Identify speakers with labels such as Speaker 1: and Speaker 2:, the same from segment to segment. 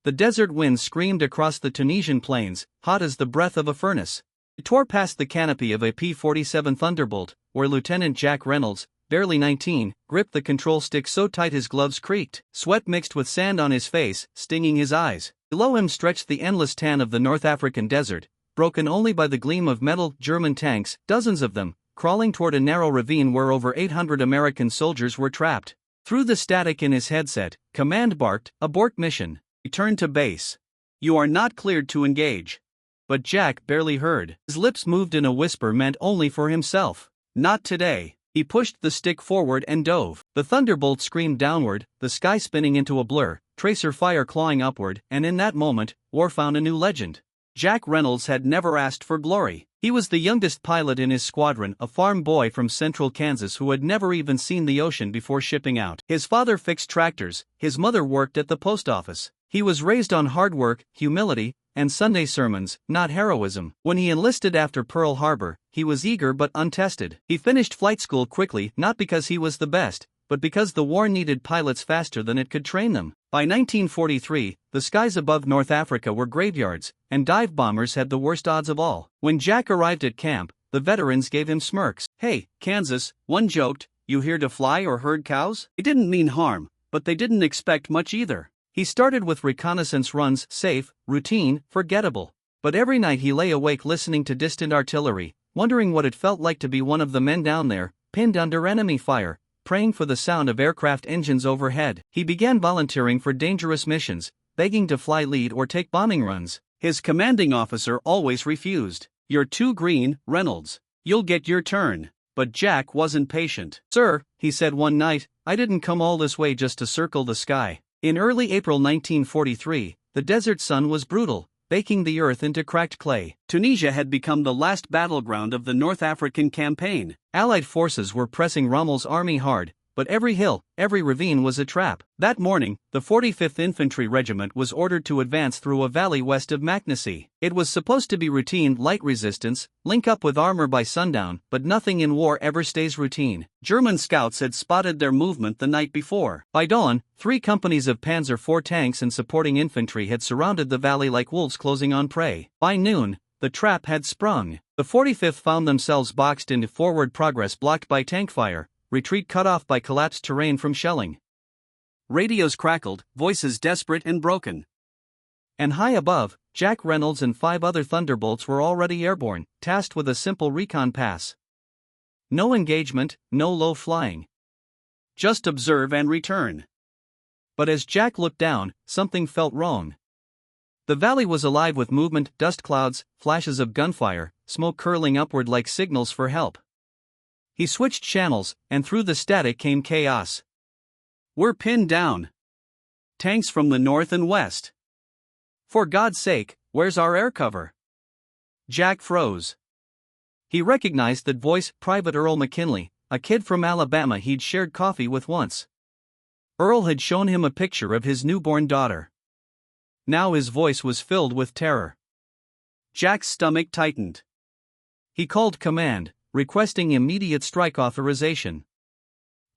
Speaker 1: The desert wind screamed across the Tunisian plains, hot as the breath of a furnace. It tore past the canopy of a P-47 Thunderbolt, where Lieutenant Jack Reynolds, barely 19, gripped the control stick so tight his gloves creaked. Sweat mixed with sand on his face, stinging his eyes. Below him stretched the endless tan of the North African desert, broken only by the gleam of metal. German tanks, dozens of them, crawling toward a narrow ravine where over 800 American soldiers were trapped. Through the static in his headset, command barked, "Abort mission. Return to base. You are not cleared to engage." But Jack barely heard. His lips moved in a whisper meant only for himself. "Not today." He pushed the stick forward and dove. The Thunderbolt screamed downward, the sky spinning into a blur, tracer fire clawing upward, and in that moment, war found a new legend. Jack Reynolds had never asked for glory. He was the youngest pilot in his squadron, a farm boy from central Kansas who had never even seen the ocean before shipping out. His father fixed tractors, his mother worked at the post office. He was raised on hard work, humility, and Sunday sermons, not heroism. When he enlisted after Pearl Harbor, he was eager but untested. He finished flight school quickly, not because he was the best, but because the war needed pilots faster than it could train them. By 1943, the skies above North Africa were graveyards, and dive bombers had the worst odds of all. When Jack arrived at camp, the veterans gave him smirks. "Hey, Kansas," one joked, "you here to fly or herd cows?" It didn't mean harm, but they didn't expect much either. He started with reconnaissance runs, safe, routine, forgettable. But every night he lay awake listening to distant artillery, wondering what it felt like to be one of the men down there, pinned under enemy fire, praying for the sound of aircraft engines overhead. He began volunteering for dangerous missions, begging to fly lead or take bombing runs. His commanding officer always refused. "You're too green, Reynolds. You'll get your turn." But Jack wasn't patient. "Sir," he said one night, "I didn't come all this way just to circle the sky." In early April 1943, the desert sun was brutal, baking the earth into cracked clay. Tunisia had become the last battleground of the North African campaign. Allied forces were pressing Rommel's army hard, but every hill, every ravine was a trap. That morning, the 45th Infantry Regiment was ordered to advance through a valley west of Magnesy. It was supposed to be routine light resistance, link up with armor by sundown, but nothing in war ever stays routine. German scouts had spotted their movement the night before. By dawn, 3 companies of Panzer IV tanks and supporting infantry had surrounded the valley like wolves closing on prey. By noon, the trap had sprung. The 45th found themselves boxed into forward progress blocked by tank fire, retreat cut off by collapsed terrain from shelling. Radios crackled, voices desperate and broken. And high above, Jack Reynolds and 5 other Thunderbolts were already airborne, tasked with a simple recon pass. No engagement, no low flying. Just observe and return. But as Jack looked down, something felt wrong. The valley was alive with movement, dust clouds, flashes of gunfire, smoke curling upward like signals for help. He switched channels, and through the static came chaos. "We're pinned down. Tanks from the north and west. For God's sake, where's our air cover?" Jack froze. He recognized that voice, Private Earl McKinley, a kid from Alabama he'd shared coffee with once. Earl had shown him a picture of his newborn daughter. Now his voice was filled with terror. Jack's stomach tightened. He called command, requesting immediate strike authorization.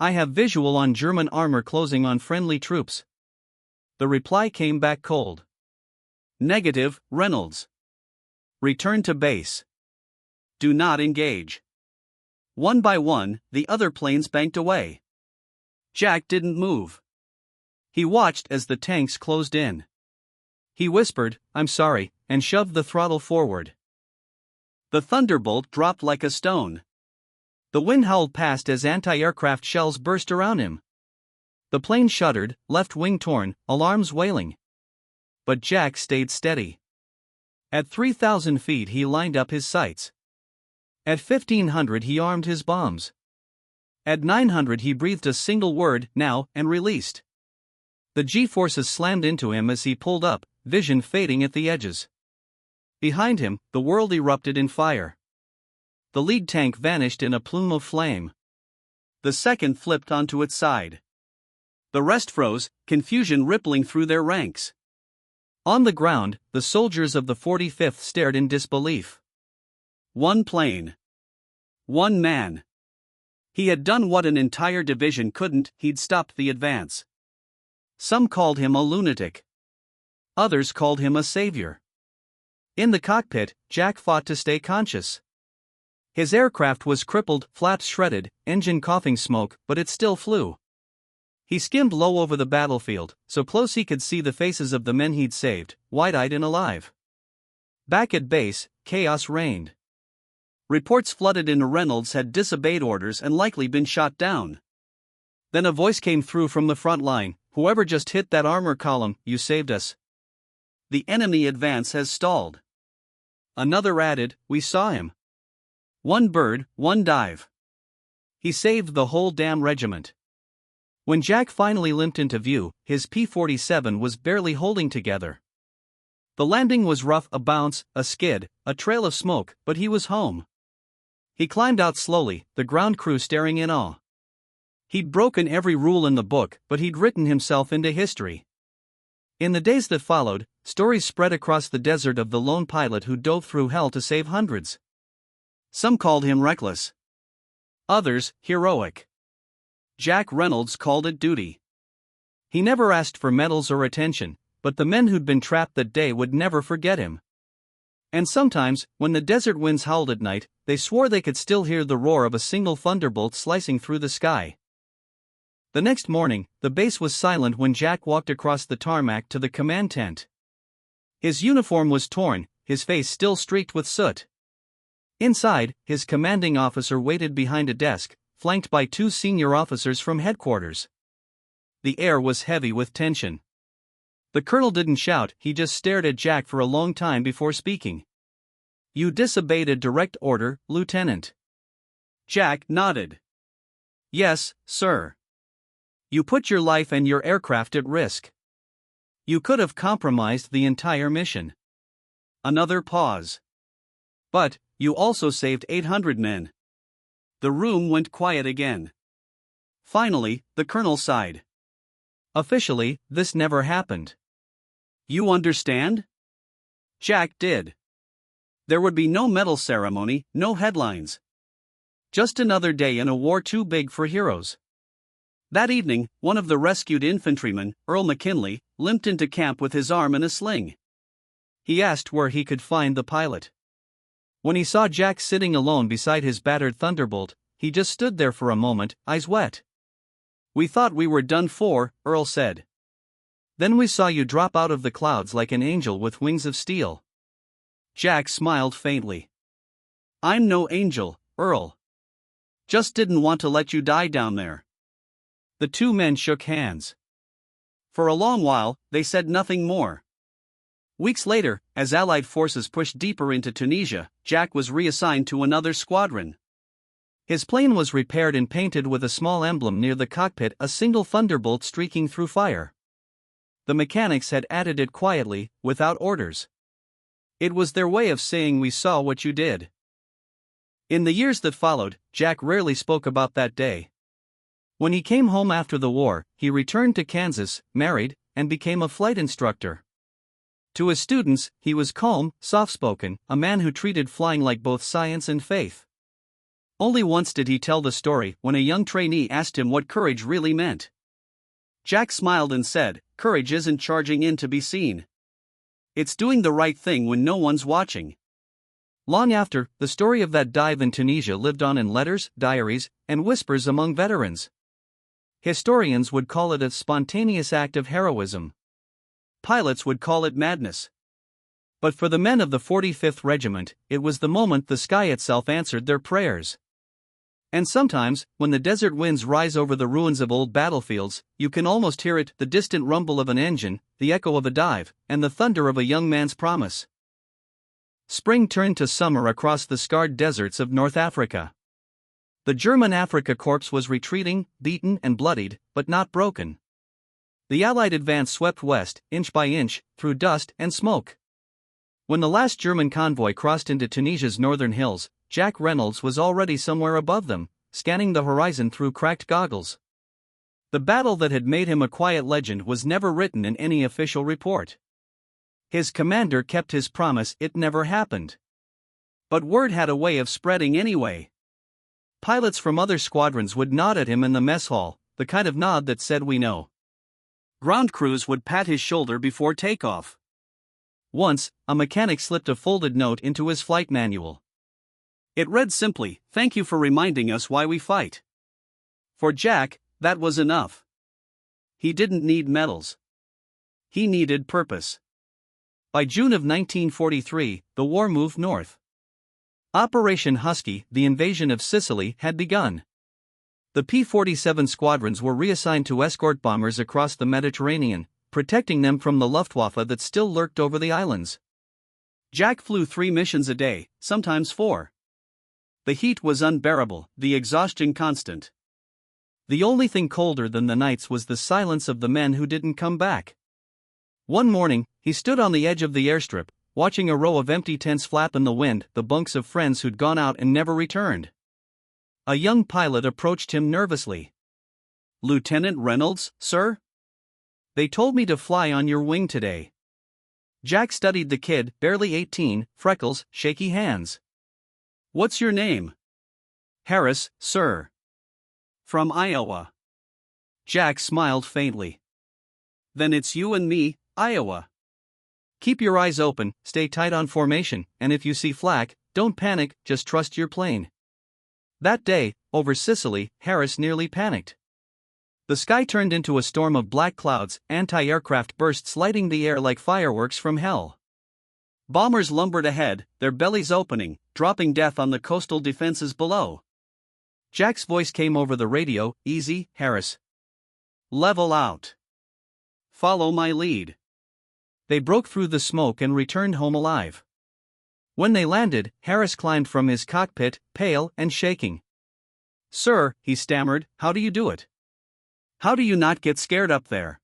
Speaker 1: "I have visual on German armor closing on friendly troops." The reply came back cold. "Negative, Reynolds. Return to base. Do not engage." One by one, the other planes banked away. Jack didn't move. He watched as the tanks closed in. He whispered, "I'm sorry," and shoved the throttle forward. The Thunderbolt dropped like a stone. The wind howled past as anti-aircraft shells burst around him. The plane shuddered, left wing torn, alarms wailing. But Jack stayed steady. At 3,000 feet he lined up his sights. At 1,500 he armed his bombs. At 900 he breathed a single word, "now," and released. The G-forces slammed into him as he pulled up, vision fading at the edges. Behind him, the world erupted in fire. The lead tank vanished in a plume of flame. The second flipped onto its side. The rest froze, confusion rippling through their ranks. On the ground, the soldiers of the 45th stared in disbelief. One plane. One man. He had done what an entire division couldn't, he'd stopped the advance. Some called him a lunatic. Others called him a savior. In the cockpit, Jack fought to stay conscious. His aircraft was crippled, flaps shredded, engine coughing smoke, but it still flew. He skimmed low over the battlefield, so close he could see the faces of the men he'd saved, wide-eyed and alive. Back at base, chaos reigned. Reports flooded in Reynolds had disobeyed orders and likely been shot down. Then a voice came through from the front line, "Whoever just hit that armor column, you saved us. The enemy advance has stalled." Another added, "We saw him. One bird, one dive. He saved the whole damn regiment." When Jack finally limped into view, his P-47 was barely holding together. The landing was rough, a bounce, a skid, a trail of smoke, but he was home. He climbed out slowly, the ground crew staring in awe. He'd broken every rule in the book, but he'd written himself into history. In the days that followed, stories spread across the desert of the lone pilot who dove through hell to save hundreds. Some called him reckless. Others, heroic. Jack Reynolds called it duty. He never asked for medals or attention, but the men who'd been trapped that day would never forget him. And sometimes, when the desert winds howled at night, they swore they could still hear the roar of a single thunderbolt slicing through the sky. The next morning, the base was silent when Jack walked across the tarmac to the command tent. His uniform was torn, his face still streaked with soot. Inside, his commanding officer waited behind a desk, flanked by two senior officers from headquarters. The air was heavy with tension. The colonel didn't shout, he just stared at Jack for a long time before speaking. "You disobeyed a direct order, Lieutenant." Jack nodded. "Yes, sir. You put your life and your aircraft at risk. You could have compromised the entire mission." Another pause. "But, you also saved 800 men." The room went quiet again. Finally, the colonel sighed. "Officially, this never happened." "You understand?" Jack did. There would be no medal ceremony, no headlines. Just another day in a war too big for heroes. That evening, one of the rescued infantrymen, Earl McKinley, limped into camp with his arm in a sling. He asked where he could find the pilot. When he saw Jack sitting alone beside his battered Thunderbolt, he just stood there for a moment, eyes wet. "We thought we were done for," Earl said. "Then we saw you drop out of the clouds like an angel with wings of steel." Jack smiled faintly. "I'm no angel, Earl. Just didn't want to let you die down there." The two men shook hands. For a long while, they said nothing more. Weeks later, as Allied forces pushed deeper into Tunisia, Jack was reassigned to another squadron. His plane was repaired and painted with a small emblem near the cockpit, a single thunderbolt streaking through fire. The mechanics had added it quietly, without orders. It was their way of saying, "We saw what you did." In the years that followed, Jack rarely spoke about that day. When he came home after the war, he returned to Kansas, married, and became a flight instructor. To his students, he was calm, soft-spoken, a man who treated flying like both science and faith. Only once did he tell the story, when a young trainee asked him what courage really meant. Jack smiled and said, "Courage isn't charging in to be seen. It's doing the right thing when no one's watching." Long after, the story of that dive in Tunisia lived on in letters, diaries, and whispers among veterans. Historians would call it a spontaneous act of heroism. Pilots would call it madness. But for the men of the 45th Regiment, it was the moment the sky itself answered their prayers. And sometimes, when the desert winds rise over the ruins of old battlefields, you can almost hear it, the distant rumble of an engine, the echo of a dive, and the thunder of a young man's promise. Spring turned to summer across the scarred deserts of North Africa. The German Afrika Korps was retreating, beaten and bloodied, but not broken. The Allied advance swept west, inch by inch, through dust and smoke. When the last German convoy crossed into Tunisia's northern hills, Jack Reynolds was already somewhere above them, scanning the horizon through cracked goggles. The battle that had made him a quiet legend was never written in any official report. His commander kept his promise, it never happened. But word had a way of spreading anyway. Pilots from other squadrons would nod at him in the mess hall, the kind of nod that said, "We know." Ground crews would pat his shoulder before takeoff. Once, a mechanic slipped a folded note into his flight manual. It read simply, "Thank you for reminding us why we fight." For Jack, that was enough. He didn't need medals. He needed purpose. By June of 1943, the war moved north. Operation Husky, the invasion of Sicily, had begun. The P-47 squadrons were reassigned to escort bombers across the Mediterranean, protecting them from the Luftwaffe that still lurked over the islands. Jack flew 3 missions a day, sometimes 4. The heat was unbearable, the exhaustion constant. The only thing colder than the nights was the silence of the men who didn't come back. One morning, he stood on the edge of the airstrip, watching a row of empty tents flap in the wind, the bunks of friends who'd gone out and never returned. A young pilot approached him nervously. "Lieutenant Reynolds, sir? They told me to fly on your wing today." Jack studied the kid, barely 18, freckles, shaky hands. "What's your name?" "Harris, sir." "From Iowa." Jack smiled faintly. "Then it's you and me, Iowa. Keep your eyes open, stay tight on formation, and if you see flak, don't panic, just trust your plane." That day, over Sicily, Harris nearly panicked. The sky turned into a storm of black clouds, anti-aircraft bursts lighting the air like fireworks from hell. Bombers lumbered ahead, their bellies opening, dropping death on the coastal defenses below. Jack's voice came over the radio, "Easy, Harris. Level out. Follow my lead." They broke through the smoke and returned home alive. When they landed, Harris climbed from his cockpit, pale and shaking. "Sir," he stammered, "how do you do it? How do you not get scared up there?"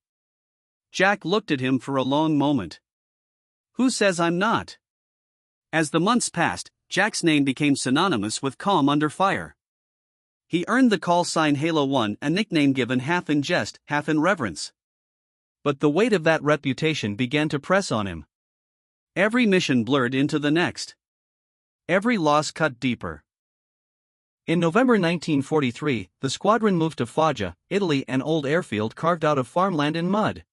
Speaker 1: Jack looked at him for a long moment. "Who says I'm not?" As the months passed, Jack's name became synonymous with calm under fire. He earned the call sign Halo 1, a nickname given half in jest, half in reverence. But the weight of that reputation began to press on him. Every mission blurred into the next. Every loss cut deeper. In November 1943, the squadron moved to Foggia, Italy, an old airfield carved out of farmland and mud.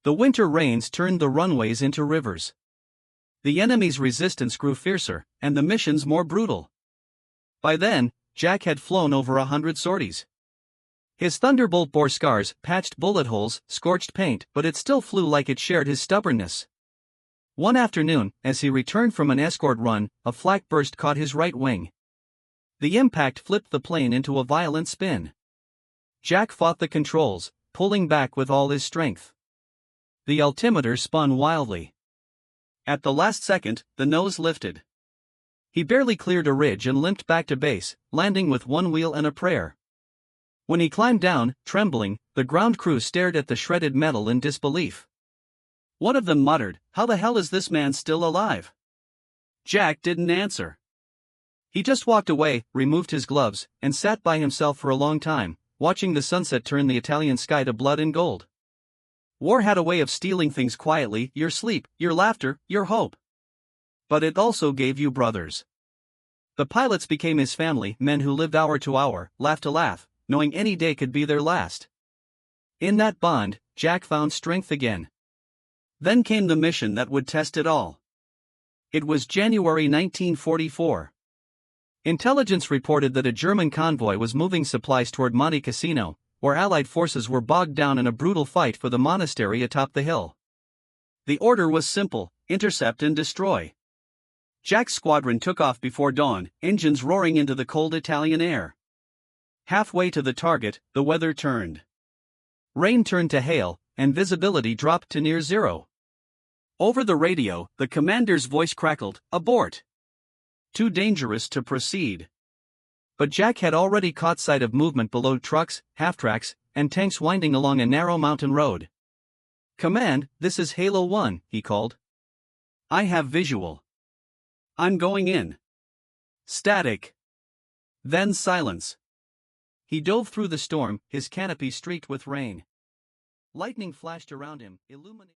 Speaker 1: The winter rains turned the runways into rivers. The enemy's resistance grew fiercer, and the missions more brutal. By then, Jack had flown over 100 sorties. His Thunderbolt bore scars, patched bullet holes, scorched paint, but it still flew like it shared his stubbornness. One afternoon, as he returned from an escort run, a flak burst caught his right wing. The impact flipped the plane into a violent spin. Jack fought the controls, pulling back with all his strength. The altimeter spun wildly. At the last second, the nose lifted. He barely cleared a ridge and limped back to base, landing with one wheel and a prayer. When he climbed down, trembling, the ground crew stared at the shredded metal in disbelief. One of them muttered, "How the hell is this man still alive?" Jack didn't answer. He just walked away, removed his gloves, and sat by himself for a long time, watching the sunset turn the Italian sky to blood and gold. War had a way of stealing things quietly, your sleep, your laughter, your hope. But it also gave you brothers. The pilots became his family, men who lived hour to hour, laugh to laugh, knowing any day could be their last. In that bond, Jack found strength again. Then came the mission that would test it all. It was January 1944. Intelligence reported that a German convoy was moving supplies toward Monte Cassino, where Allied forces were bogged down in a brutal fight for the monastery atop the hill. The order was simple: intercept and destroy. Jack's squadron took off before dawn, engines roaring into the cold Italian air. Halfway to the target, the weather turned. Rain turned to hail, and visibility dropped to near zero. Over the radio, the commander's voice crackled, "Abort! Too dangerous to proceed." But Jack had already caught sight of movement below trucks, half-tracks, and tanks winding along a narrow mountain road. "Command, this is Halo 1, he called. "I have visual. I'm going in." Static. Then silence. He dove through the storm, his canopy streaked with rain. Lightning flashed around him, illuminating